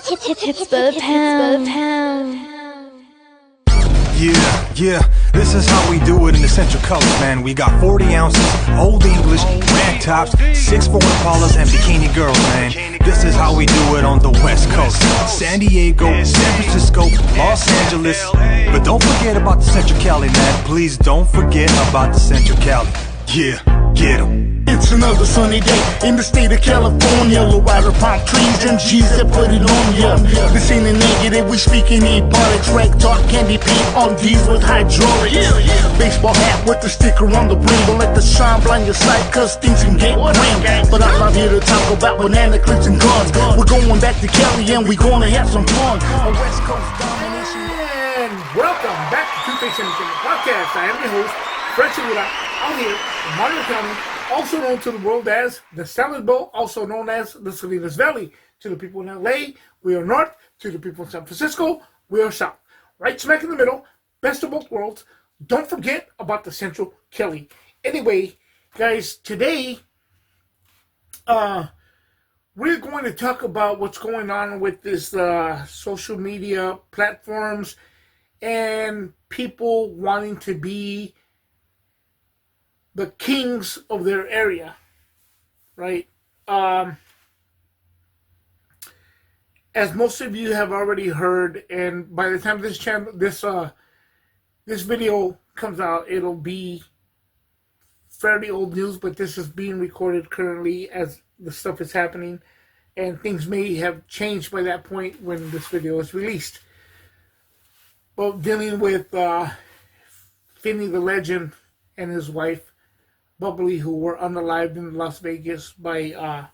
Hits for the pound. Yeah, this is how we do it in the Central Coast, man. We got 40 ounces, Old English, rag tops, 6'4" Impalas, and bikini girls, man. This is how we do it on the West Coast. San Diego, San Francisco, Los Angeles. But don't forget about the Central Cali, man. Please don't forget about the Central Cali. Yeah, get 'em. It's another sunny day in the state of California. Low rider palm trees and G's that put it on ya. This ain't a negative, we speaking ebonics. Rank talk, candy paint on D's with hydraulics. Baseball hat with the sticker on the brim. Don't let the sun blind your sight, cause things can get grim. But I'm not here to talk about banana clips and guns. We're going back to Cali and we're gonna have some fun. A West Coast domination. And welcome back to Two-Face Entertainment Podcast. I am your host, Fred Segura, out here in Mario County, also known to the world as the Salad Bowl, also known as the Salinas Valley. To the people in LA, we are north. To the people in San Francisco, we are south. Right smack in the middle, best of both worlds. Don't forget about the Central Cali. Anyway, guys, today, we're going to talk about what's going on with this social media platforms and people wanting to be the kings of their area, right? As most of you have already heard, and by the time this video comes out, it'll be fairly old news, but this is being recorded currently as the stuff is happening, and things may have changed by that point when this video is released. But dealing with Finny the Legend and his wife, Bubbly, who were unalived in Las Vegas by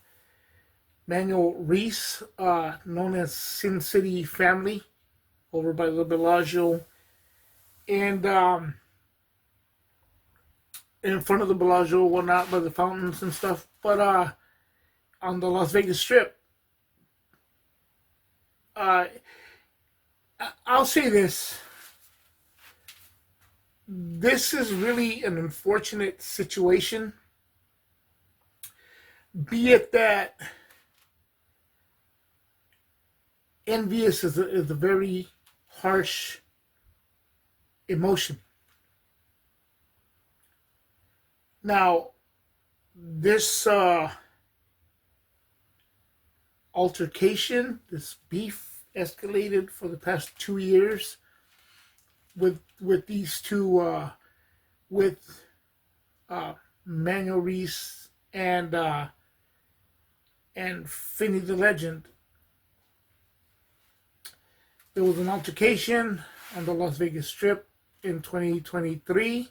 Manuel Reese, known as Sin City Family, over by the Bellagio, and in front of the Bellagio, whatnot, by the fountains and stuff. But on the Las Vegas Strip, I'll say this. This is really an unfortunate situation, be it that envious is a very harsh emotion. Now, this altercation, this beef escalated for the past 2 years with these two, with Manuel Reese and Finny the Legend. There was an altercation on the Las Vegas Strip in 2023,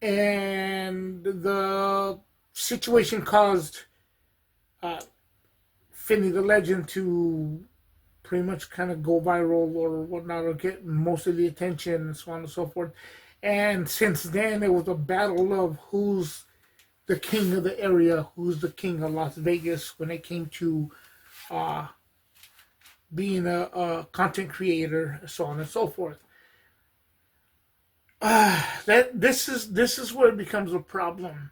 and the situation caused Finny the Legend to pretty much kind of go viral or whatnot, or get most of the attention and so on and so forth. And since then, it was a battle of who's the king of the area, who's the king of Las Vegas when it came to being a content creator, so on and so forth. This is where it becomes a problem.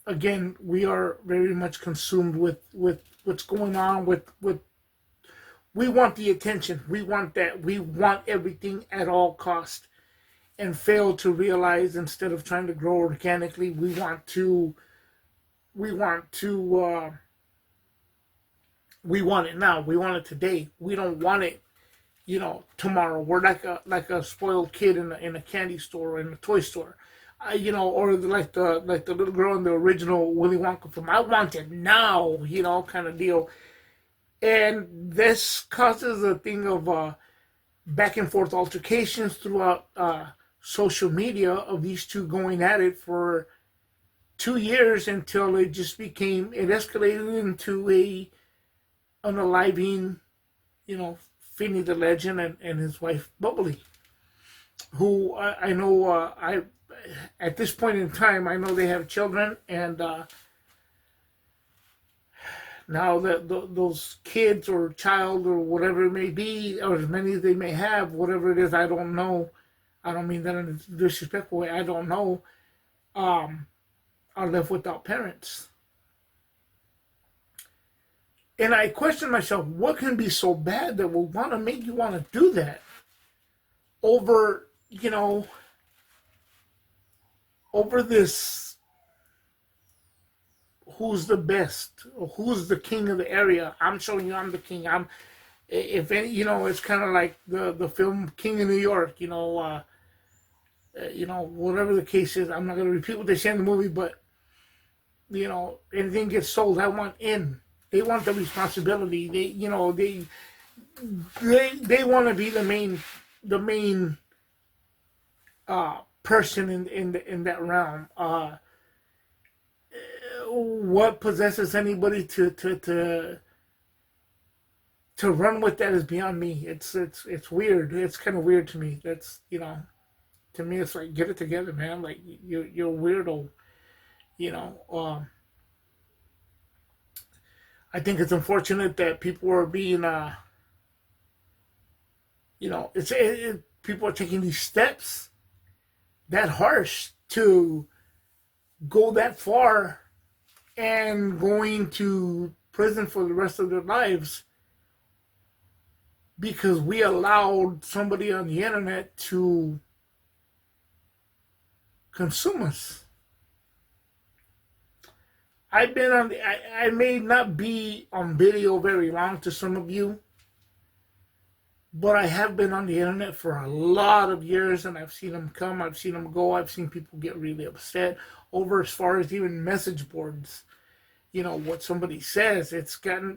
Again, we are very much consumed with what's going on with we want the attention, we want that, we want everything at all cost, and fail to realize, instead of trying to grow organically, we want it now, we want it today, we don't want it tomorrow. We're like a spoiled kid in a candy store or in a toy store. Or like the little girl in the original Willy Wonka film. I want it now, kind of deal. And this causes a thing of back and forth altercations throughout social media of these two going at it for 2 years, until it escalated into unaliving, Finny the Legend and his wife Bubbly, who I know at this point in time, I know they have children, and now that those kids or child or whatever it may be, or as many as they may have, whatever it is, I don't know. I don't mean that in a disrespectful way. I don't know. Are left without parents. And I question myself, what can be so bad that will want to make you want to do that over, over this, who's the best, or who's the king of the area. I'm showing you I'm the king. If any, it's kind of like the film King of New York, whatever the case is. I'm not going to repeat what they say in the movie, but, anything gets sold, I want in. They want the responsibility. They want to be the main person in that realm. What possesses anybody to run with that is beyond me. It's weird. It's kind of weird to me. That's to me it's like, get it together, man. Like you're a weirdo. You know. I think it's unfortunate that people are being people are taking these steps that harsh to go that far and going to prison for the rest of their lives because we allowed somebody on the internet to consume us. I've been on I may not be on video very long to some of you, but I have been on the internet for a lot of years, and I've seen them come, I've seen them go, I've seen people get really upset over, as far as even message boards. What somebody says, it's gotten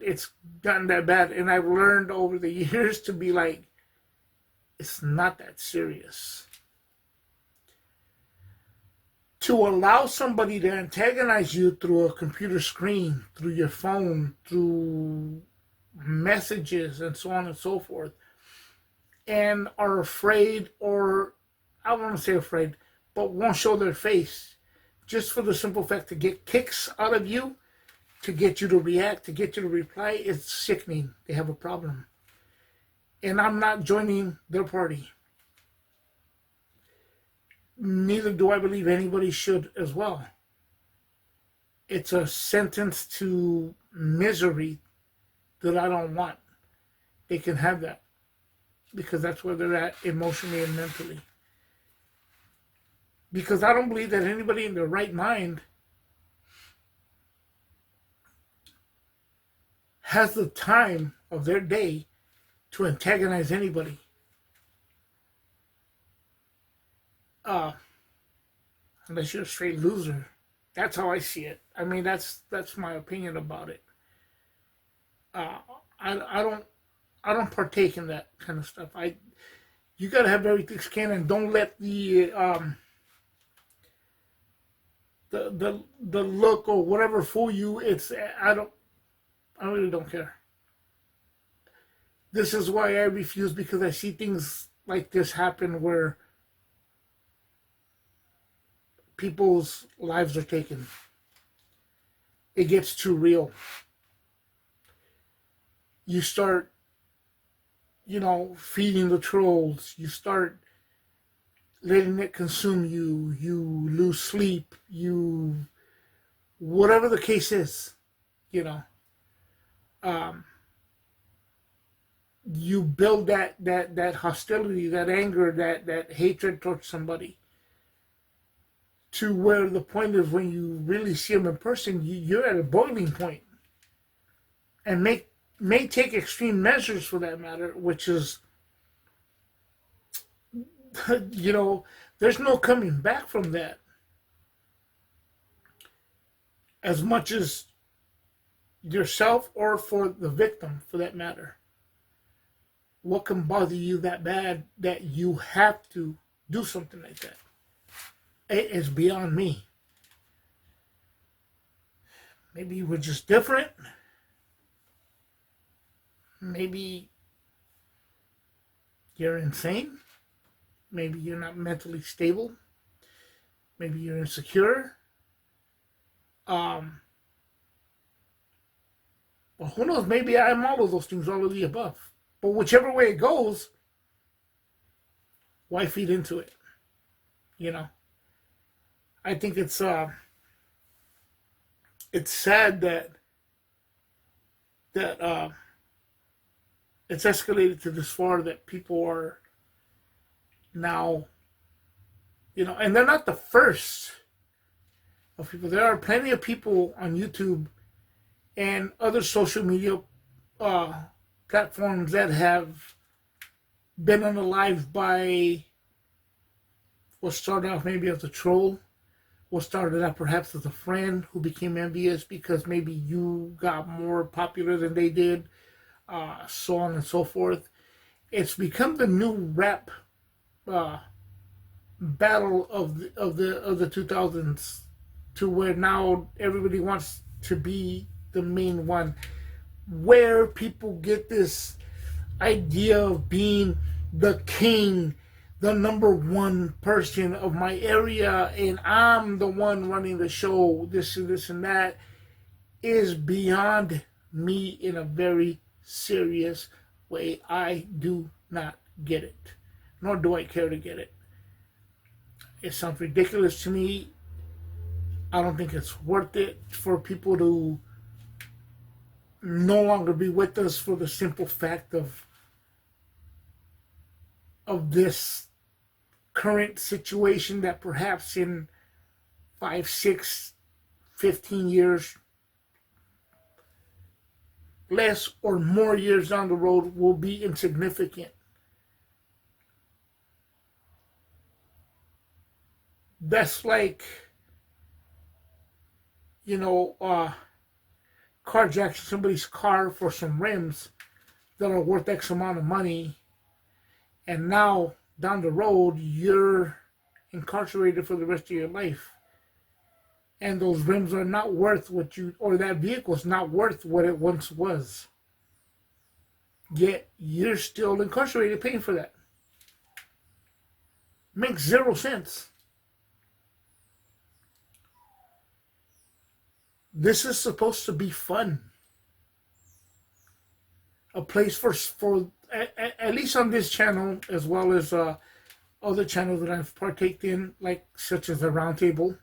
that bad, and I've learned over the years to be like, it's not that serious. To allow somebody to antagonize you through a computer screen, through your phone, through messages, and so on and so forth, and are afraid, or I don't want to say afraid, but won't show their face, just for the simple fact to get kicks out of you, to get you to react, to get you to reply, it's sickening. They have a problem. And I'm not joining their party. Neither do I believe anybody should as well. It's a sentence to misery that I don't want. They can have that, because that's where they're at emotionally and mentally. Because I don't believe that anybody in their right mind has the time of their day to antagonize anybody. Unless you're a straight loser. That's how I see it. I mean, that's my opinion about it. I don't partake in that kind of stuff. You gotta have very thick skin, and don't let the look or whatever fool you. I really don't care. This is why I refuse, because I see things like this happen where people's lives are taken. It gets too real. You start, feeding the trolls. You start letting it consume you. You lose sleep. Whatever the case is, you build that hostility, that anger, that hatred towards somebody, to where the point is, when you really see them in person, you're at a boiling point, and may take extreme measures for that matter, which is, there's no coming back from that. As much as yourself, or for the victim for that matter. What can bother you that bad that you have to do something like that? It is beyond me. Maybe we're just different. Maybe you're insane. Maybe you're not mentally stable. Maybe you're insecure. Well, who knows? Maybe I'm all of those things, all of the above. But whichever way it goes, why feed into it? I think it's sad that that it's escalated to this far that people are now, and they're not the first of people. There are plenty of people on YouTube and other social media platforms that have been unalived by what started off maybe as a troll, what started out perhaps as a friend who became envious because maybe you got more popular than they did, so on and so forth. It's become the new rap battle of the 2000s, to where now everybody wants to be the main one, where people get this idea of being the king, the number one person of my area, and I'm the one running the show, this and that, is beyond me in a very serious way. I do not get it, nor do I care to get it. It sounds ridiculous to me. I don't think it's worth it for people to no longer be with us for the simple fact of this current situation that perhaps in 5, 6, 15 years, less or more years down the road, will be insignificant. That's like, carjacking somebody's car for some rims that are worth X amount of money, and now down the road you're incarcerated for the rest of your life, and those rims are not worth what you, or that vehicle is not worth what it once was, yet you're still incarcerated paying for that. Makes zero sense. This is supposed to be fun. A place for at least on this channel, as well as other channels that I've partaked in, like such as the Roundtable,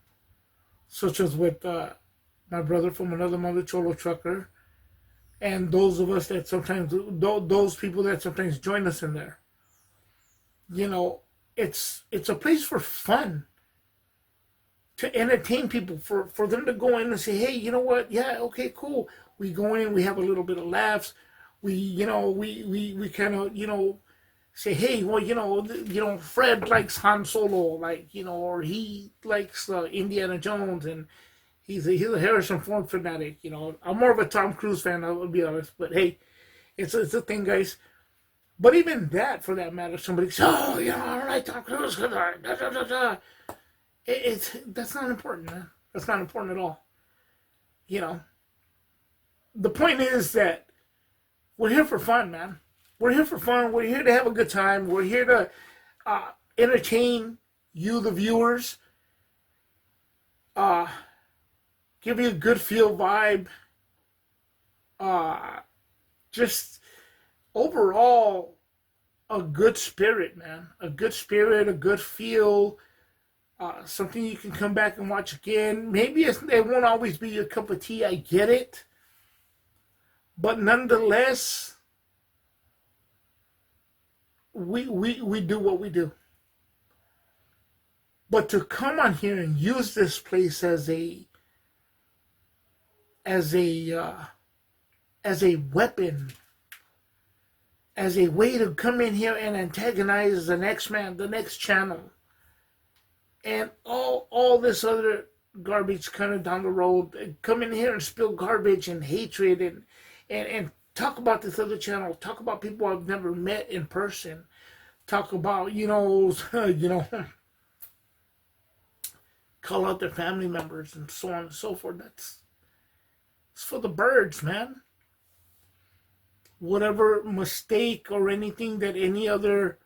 such as with my brother from another mother, Cholo Trucker, and those of us that sometimes, those people that sometimes join us in there. It's a place for fun, to entertain people, for them to go in and say, hey, you know what? Yeah, okay, cool. We go in, we have a little bit of laughs. We kind of, say, hey, well, Fred likes Han Solo, or he likes Indiana Jones, and he's a Harrison Ford fanatic. I'm more of a Tom Cruise fan, I'll be honest, but hey, it's a thing, guys. But even that, for that matter, somebody says, oh, I don't like Tom Cruise, that's not important, man. That's not important at all. The point is that we're here for fun, man. We're here for fun. We're here to have a good time. We're here to entertain you, the viewers. Give you a good feel vibe. Just overall, a good spirit, man. A good spirit, a good feel. Something you can come back and watch again. Maybe it won't always be your cup of tea. I get it. But nonetheless, we do what we do. But to come on here and use this place as a weapon, as a way to come in here and antagonize the next man, the next channel, and all this other garbage kind of down the road, come in here and spill garbage and hatred and talk about this other channel, talk about people I've never met in person, talk about, call out their family members and so on and so forth. It's for the birds, man. Whatever mistake or anything that any other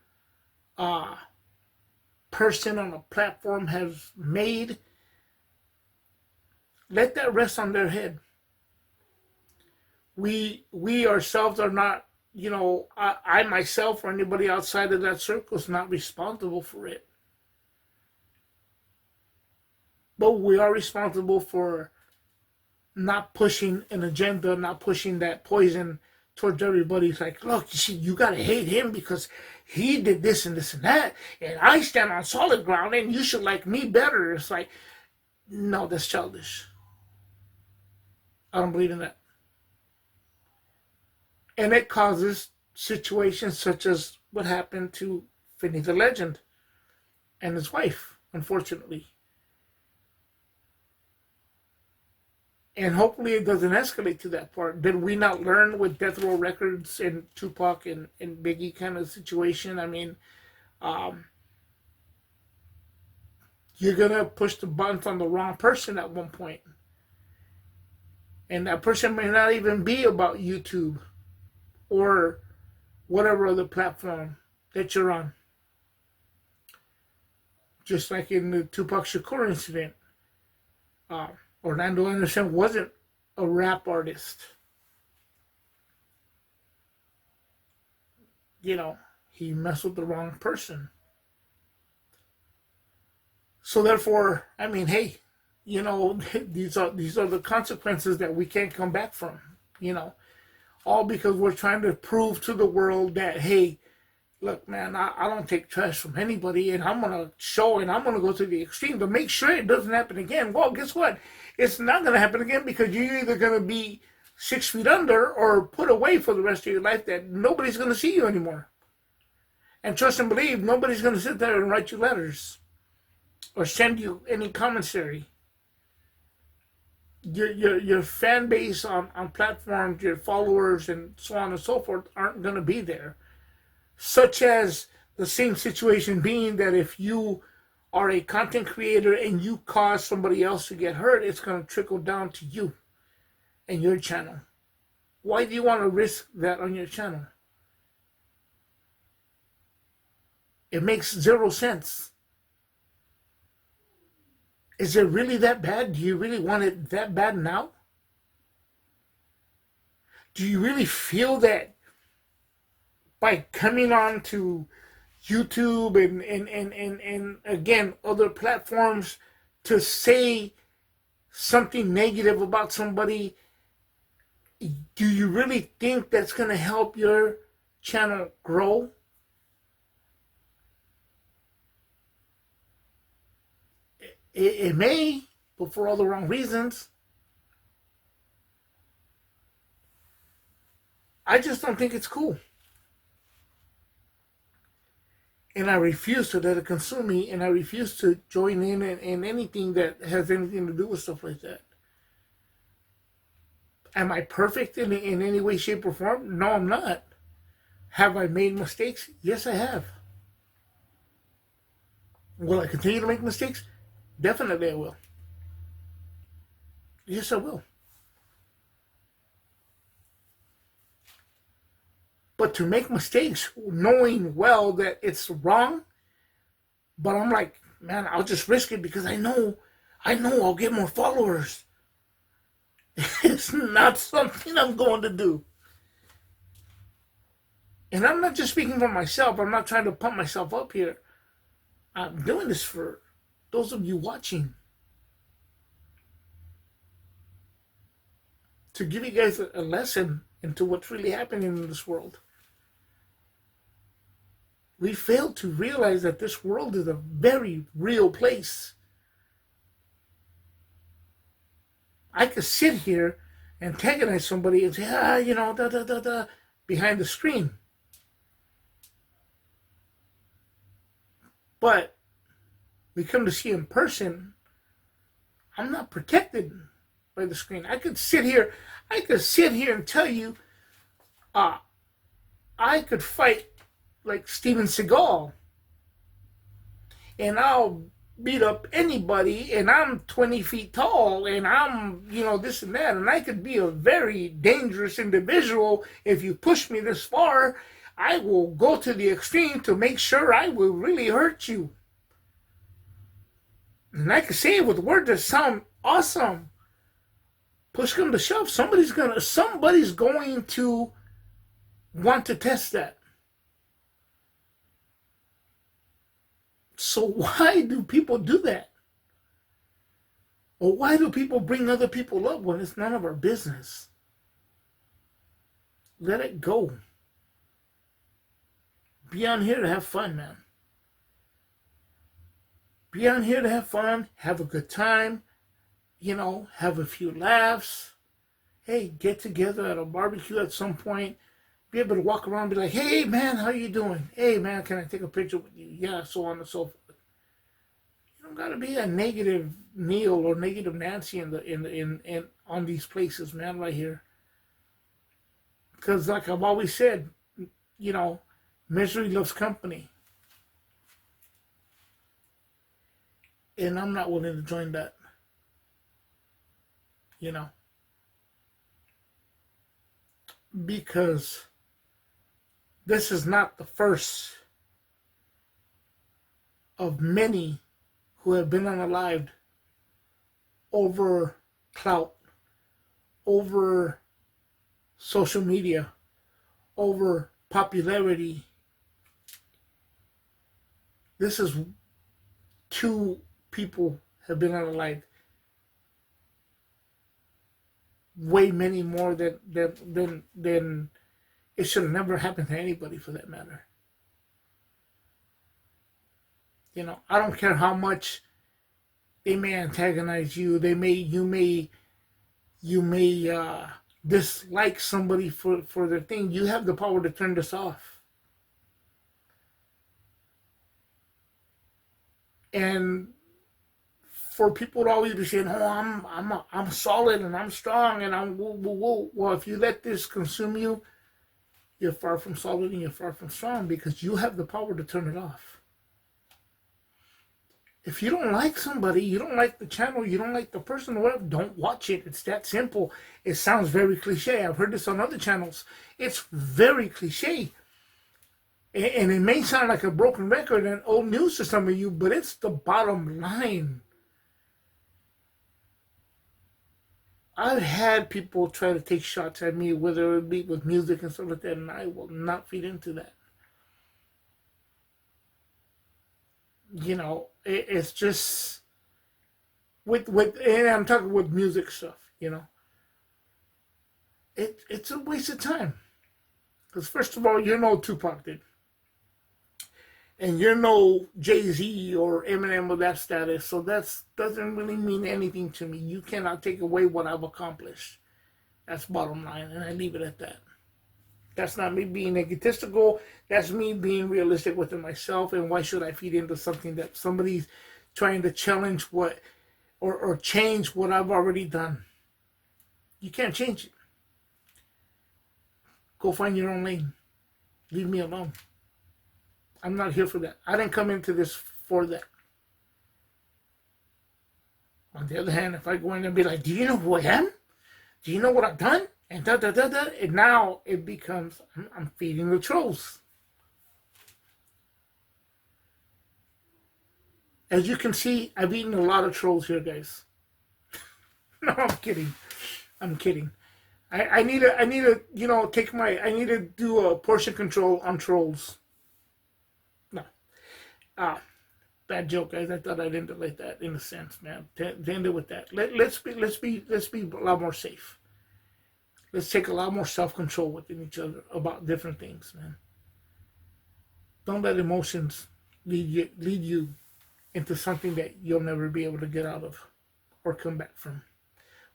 person on a platform has made, let that rest on their head. We ourselves are not, I myself or anybody outside of that circle is not responsible for it. But we are responsible for not pushing an agenda, not pushing that poison towards everybody. It's like, look, you see, you gotta hate him because he did this and this and that, and I stand on solid ground, and you should like me better. It's like, no, that's childish. I don't believe in that. And it causes situations such as what happened to Finny the Legend and his wife, unfortunately. And hopefully it doesn't escalate to that part. Did we not learn with Death Row Records and Tupac and Biggie kind of situation? I mean, you're going to push the buttons on the wrong person at one point. And that person may not even be about YouTube or whatever other platform that you're on. Just like in the Tupac Shakur incident, Orlando Anderson wasn't a rap artist. You know, he messed with the wrong person. So therefore, I mean, hey, you know, these are the consequences that we can't come back from. You know, all because we're trying to prove to the world that, hey, look, man, I don't take trash from anybody, and I'm going to show and I'm going to go to the extreme to make sure it doesn't happen again. Well, guess what? It's not going to happen again because you're either going to be 6 feet under or put away for the rest of your life that nobody's going to see you anymore. And trust and believe, nobody's going to sit there and write you letters or send you any commentary. Your fan base on platforms, your followers, and so on and so forth aren't going to be there. Such as the same situation being that if you are a content creator and you cause somebody else to get hurt, it's going to trickle down to you and your channel. Why do you want to risk that on your channel? It makes zero sense. Is it really that bad? Do you really want it that bad now? Do you really feel that by coming on to YouTube and again, other platforms to say something negative about somebody, do you really think that's going to help your channel grow? It may, but for all the wrong reasons. I just don't think it's cool. And I refuse to let it consume me, and I refuse to join in anything that has anything to do with stuff like that. Am I perfect in any way, shape, or form? No, I'm not. Have I made mistakes? Yes, I have. Will I continue to make mistakes? Definitely I will. Yes, I will. But to make mistakes, knowing well that it's wrong, but I'm like, man, I'll just risk it because I know I'll get more followers. It's not something I'm going to do. And I'm not just speaking for myself. I'm not trying to pump myself up here. I'm doing this for those of you watching. To give you guys a lesson into what's really happening in this world. We fail to realize that this world is a very real place. I could sit here and antagonize somebody and say, you know, behind the screen. But we come to see in person, I'm not protected by the screen. I could sit here and tell you, I could fight like Steven Seagal, and I'll beat up anybody, and I'm 20 feet tall, and I'm, you know, this and that, and I could be a very dangerous individual. If you push me this far, I will go to the extreme to make sure I will really hurt you. And I can say it with words that sound awesome. Push come to shove, somebody's going to want to test that. So why do people do that? Or why do people bring other people up when it's none of our business? Let it go. Be on here to have fun, man. Be on here to have fun, have a good time, have a few laughs. Hey, get together at a barbecue at some point. Be able to walk around and be like, hey, man, how you doing? Hey, man, can I take a picture with you? Yeah, so on and so forth. You don't got to be a negative Neil or negative Nancy in on these places, man, right here. Because like I've always said, misery loves company. And I'm not willing to join that. Because this is not the first of many who have been unalived over clout, over social media, over popularity. This is 2 people have been unalived. Way many more than it should have never happened to anybody, for that matter. I don't care how much they may antagonize you. You may dislike somebody for their thing. You have the power to turn this off. And for people to always be saying, "Oh, I'm solid and I'm strong and I'm woo woo woo." Well, if you let this consume you, you're far from solid and you're far from strong, because you have the power to turn it off. If you don't like somebody, you don't like the channel, you don't like the person or whatever, don't watch it. It's that simple. It sounds very cliche. I've heard this on other channels. It's very cliche. And it may sound like a broken record and old news to some of you, but it's the bottom line. I've had people try to take shots at me, whether it be with music and stuff like that, and I will not feed into that. It's just and I'm talking with music stuff. It's a waste of time. Because first of all, Tupac did, and Jay-Z or Eminem with that status, so that doesn't really mean anything to me. You cannot take away what I've accomplished. That's bottom line, and I leave it at that. That's not me being egotistical. That's me being realistic within myself, and why should I feed into something that somebody's trying to challenge or change what I've already done? You can't change it. Go find your own lane. Leave me alone. I'm not here for that. I didn't come into this for that. On the other hand, if I go in and be like, do you know who I am? Do you know what I've done? And and now it becomes, I'm feeding the trolls. As you can see, I've eaten a lot of trolls here, guys. No, I'm kidding. I need to I need to do a portion control on trolls. No. Bad joke, guys. I thought I'd end it like that, in a sense, man. To end it with that. Let's be a lot more safe. Let's take a lot more self-control within each other about different things, man. Don't let emotions lead you into something that you'll never be able to get out of or come back from.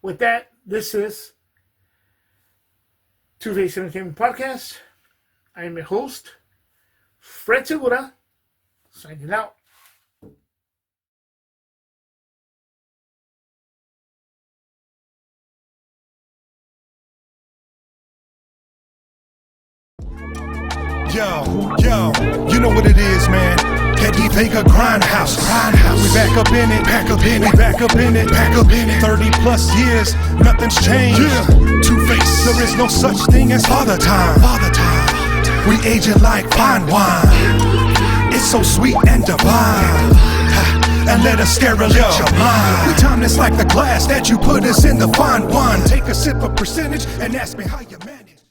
With that, this is Two-Face Entertainment Podcast. I am your host, Fred Segura, signing out. Yo, you know what it is, man. Heady Vega Grindhouse. We back up in it, we back up in it. 30 plus years, nothing's changed. Two-Face, there is no such thing as father time. We age it like fine wine. It's so sweet and divine. And let us sterilate your mind. We time this like the glass that you put us in the fine wine. Take a sip of percentage and ask me how you manage.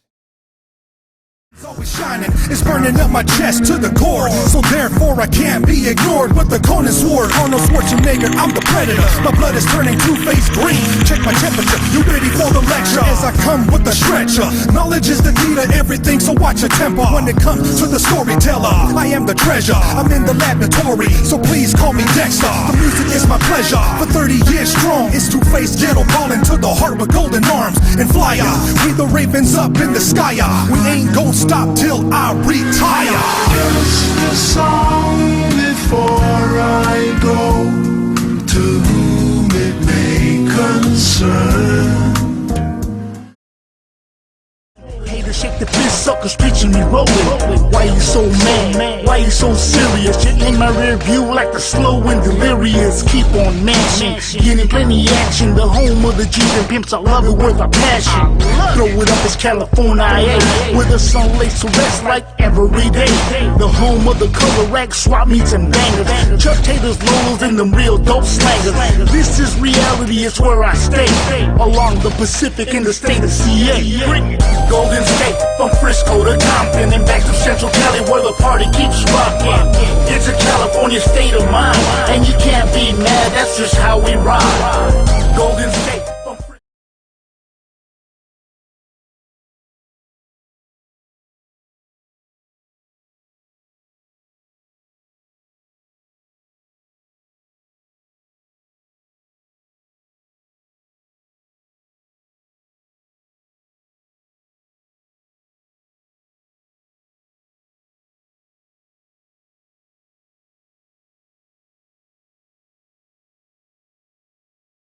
It's shining, it's burning up my chest to the core. So therefore I can't be ignored. But the Conan sword, Arnold Schwarzenegger, I'm the predator. My blood is turning two-faced green. Check my temperature, you ready for the lecture? As I come with the stretcher. Knowledge is the key to everything, so watch your temper. When it comes to the storyteller, I am the treasure. I'm in the laboratory, so please call me Dexter. The music is my pleasure. For 30 years strong, it's two-faced ghetto ballin' to the heart with golden arms and flyer. We the ravens up in the sky. We ain't gon' stop till I retire. Just a song before I go, to whom it may concern. Haters shake the fist, suckers preaching me rolling. Why you so mad? Why you so serious? Shit in my rear view like the slow and delirious. Keep on mashing, getting plenty action. The home of the G's and pimps, I love it with a passion. Throw it up, it's California, where the sun lays to rest like every day. The home of the color rack, swap meets and bangers. Chuck Taylor's Lolos and them real dope slangers. This is reality, it's where I stay. Along the Pacific in the state of CA. Golden State, from Frisco to Compton and back to Central Cali where the party keeps rocking. It's a California state of mind, and you can't be mad, that's just how we ride. Golden State.